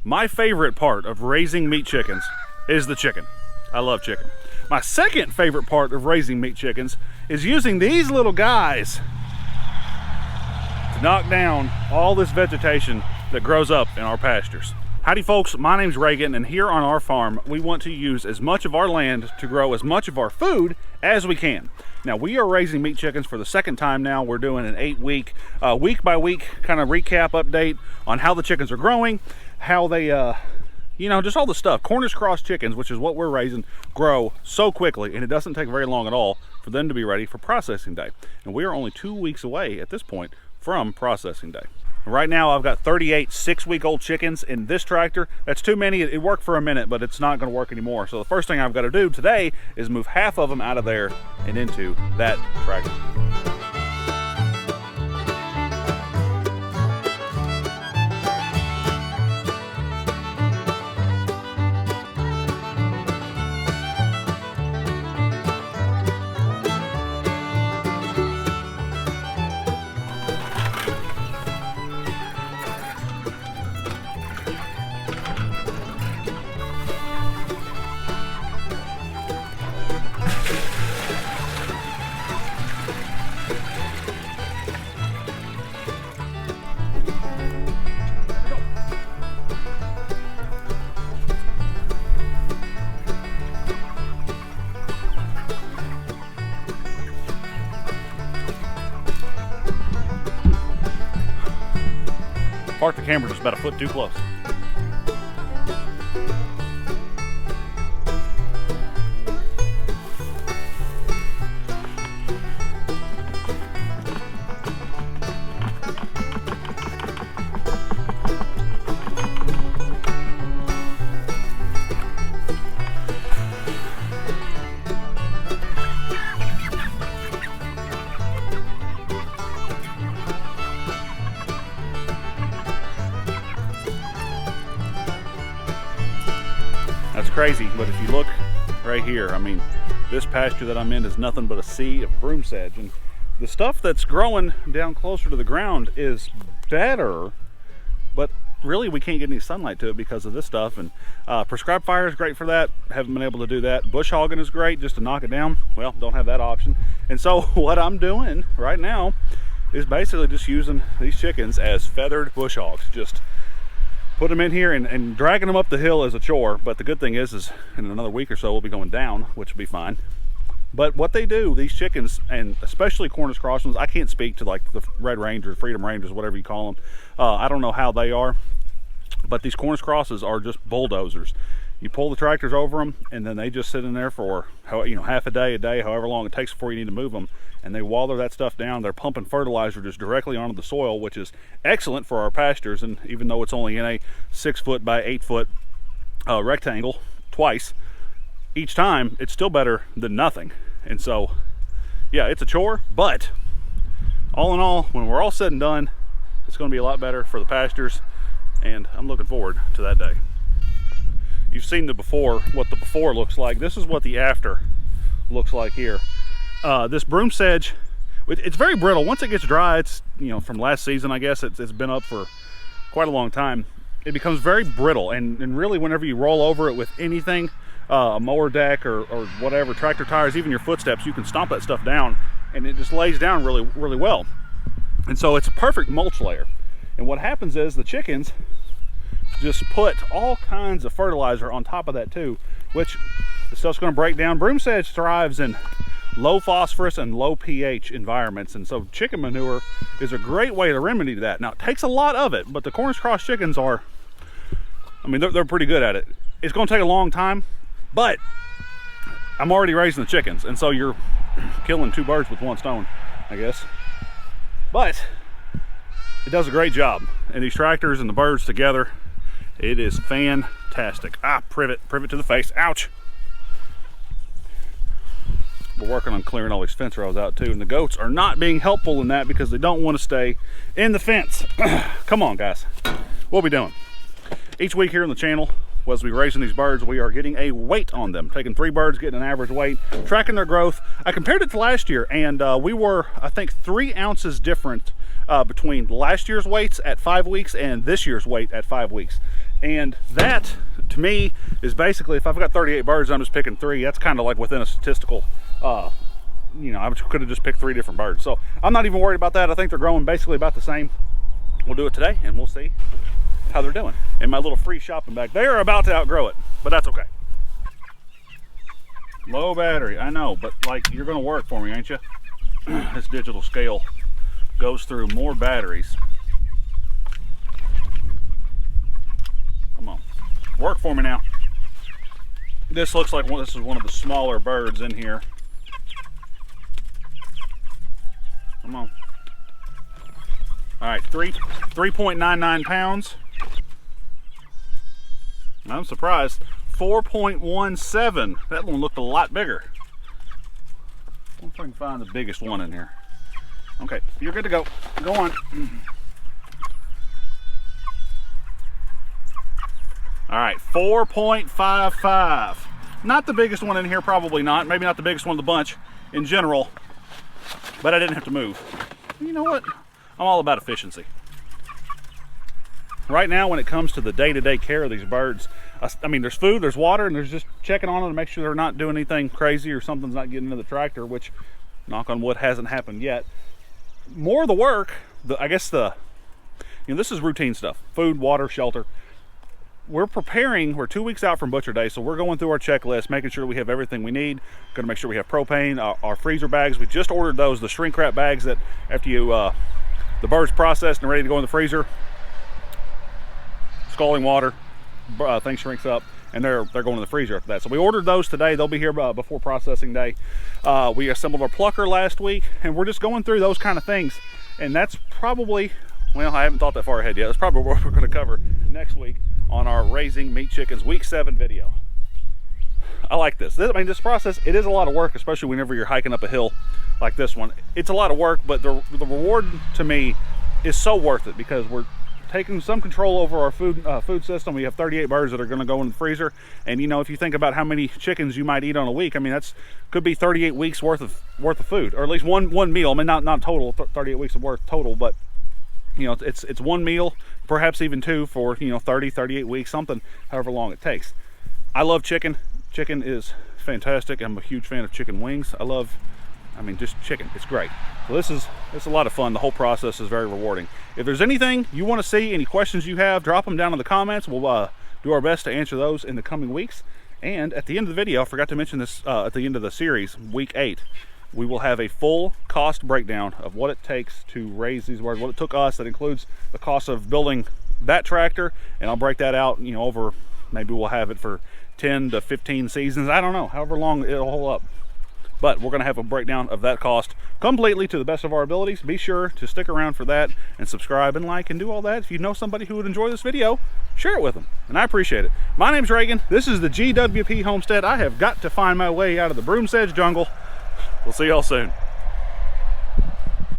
My favorite part of raising meat chickens is the chicken. I love chicken. My second favorite part of raising meat chickens is using these little guys to knock down all this vegetation that grows up in our pastures. Howdy folks, my name's Reagan, and here on our farm we want to use as much of our land to grow as much of our food as we can. Now we are raising meat chickens for the second time now. We're doing an 8-week, week by week kind of recap update on how the chickens are growing, how they, just all the stuff. Cornish Cross chickens, which is what we're raising, grow so quickly, and it doesn't take very long at all for them to be ready for processing day. And we are only 2 weeks away at this point from processing day. Right now I've got 38 6-week-old chickens in this tractor. That's too many. It worked for a minute, but it's not going to work anymore. So the first thing I've got to do today is move half of them out of there and into that tractor. Park the camera just about a foot too close. That's crazy, but if you look right here, I mean, this pasture that I'm in is nothing but a sea of broom sedge, and the stuff that's growing down closer to the ground is better, but really we can't get any sunlight to it because of this stuff. And prescribed fire is great for that. Haven't been able to do that. Bush hogging is great just to knock it down. Well, don't have that option. And so what I'm doing right now is basically just using these chickens as feathered bush hogs. Just put them in here, and dragging them up the hill is a chore, but the good thing is in another week or so we'll be going down, which will be fine. But what they do, these chickens, and especially Cornish Cross ones, I can't speak to like the Red Rangers, Freedom Rangers, whatever you call them. I don't know how they are, but these Cornish Crosses are just bulldozers. You pull the tractors over them, and then they just sit in there for half a day, however long it takes before you need to move them, and they waller that stuff down. They're pumping fertilizer just directly onto the soil, which is excellent for our pastures. And even though it's only in a 6-foot by 8-foot rectangle twice each time, it's still better than nothing. And so yeah, it's a chore, but all in all, when we're all said and done, it's going to be a lot better for the pastures, and I'm looking forward to that day. You've seen the before, what the before looks like. This is what the after looks like here. This broom sedge, it's very brittle. Once it gets dry, it's, from last season, I guess, it's been up for quite a long time. It becomes very brittle, and really whenever you roll over it with anything, a mower deck or whatever, tractor tires, even your footsteps, you can stomp that stuff down, and it just lays down really, really well. And so it's a perfect mulch layer. And what happens is the chickens just put all kinds of fertilizer on top of that too, which the stuff's going to break down. Broom sedge thrives in low phosphorus and low pH environments, and so chicken manure is a great way to remedy that. Now it takes a lot of it, but the Cornish Cross chickens are, they're pretty good at it. It's going to take a long time, but I'm already raising the chickens, and so you're killing 2 birds with 1 stone, I guess. But it does a great job, and these tractors and the birds together, it is fantastic. Privet to the face, ouch. We're working on clearing all these fence rows out too, and the goats are not being helpful in that because they don't want to stay in the fence. Come on guys, what are we doing? Each week here on the channel, as we raising these birds, we are getting a weight on them, taking 3 birds, getting an average weight, tracking their growth. I compared it to last year, and we were, I think, 3 ounces different between last year's weights at 5 weeks and this year's weight at 5 weeks. And that, to me, is basically, if I've got 38 birds, I'm just picking 3. That's kind of like within a statistical, you know, I could have just picked 3 different birds. So I'm not even worried about that. I think they're growing basically about the same. We'll do it today, and we'll see how they're doing. In my little free shopping bag, they are about to outgrow it, but that's okay. Low battery, I know, but like, you're gonna work for me, ain't you? This digital scale goes through more batteries. Come on, work for me now. This looks like this is one of the smaller birds in here. Come on. All right, 3.99 pounds. I'm surprised. 4.17. That one looked a lot bigger. I wonder if I can find the biggest one in here. Okay, you're good to go. Go on. All right, 4.55. Not the biggest one in here, probably not. Maybe not the biggest one of the bunch in general, but I didn't have to move. You know what? I'm all about efficiency. Right now, when it comes to the day-to-day care of these birds, I mean, there's food, there's water, and there's just checking on them to make sure they're not doing anything crazy or something's not getting into the tractor, which, knock on wood, hasn't happened yet. More of the work, I guess you know, this is routine stuff. Food, water, shelter. We're 2 weeks out from Butcher Day, so we're going through our checklist, making sure we have everything we need. Going to make sure we have propane, our freezer bags. We just ordered those, the shrink wrap bags that after you, the bird's processed and ready to go in the freezer, scalding water, thing shrinks up, and they're going in the freezer after that. So we ordered those today. They'll be here before processing day. We assembled our plucker last week, and we're just going through those kind of things. And that's probably, well, I haven't thought that far ahead yet. That's probably what we're going to cover next week on our Raising Meat Chickens Week 7 video. I like this. I mean, this process, it is a lot of work, especially whenever you're hiking up a hill like this one. It's a lot of work, but the reward to me is so worth it, because we're taking some control over our food system. We have 38 birds that are going to go in the freezer, and you know, if you think about how many chickens you might eat on a week, I mean, that's could be 38 weeks worth of food, or at least one meal. I mean, not total 38 weeks of worth total, but you know, it's one meal, perhaps even 2 for, you know, 38 weeks, something, however long it takes. I love chicken. Chicken is fantastic. I'm a huge fan of chicken wings. I mean, just chicken, it's great. So it's a lot of fun. The whole process is very rewarding. If there's anything you want to see, any questions you have, drop them down in the comments. We'll do our best to answer those in the coming weeks. And at the end of the video, I forgot to mention this, at the end of the series, week 8, we will have a full cost breakdown of what it takes to raise these birds, what it took us. That includes the cost of building that tractor, and I'll break that out, you know, over, maybe we'll have it for 10 to 15 seasons. I don't know, however long it'll hold up. But we're going to have a breakdown of that cost completely to the best of our abilities. Be sure to stick around for that, and subscribe and like and do all that. If you know somebody who would enjoy this video, share it with them, and I appreciate it. My name's Reagan. This is the GWP Homestead. I have got to find my way out of the Broom Sedge jungle. We'll see y'all soon.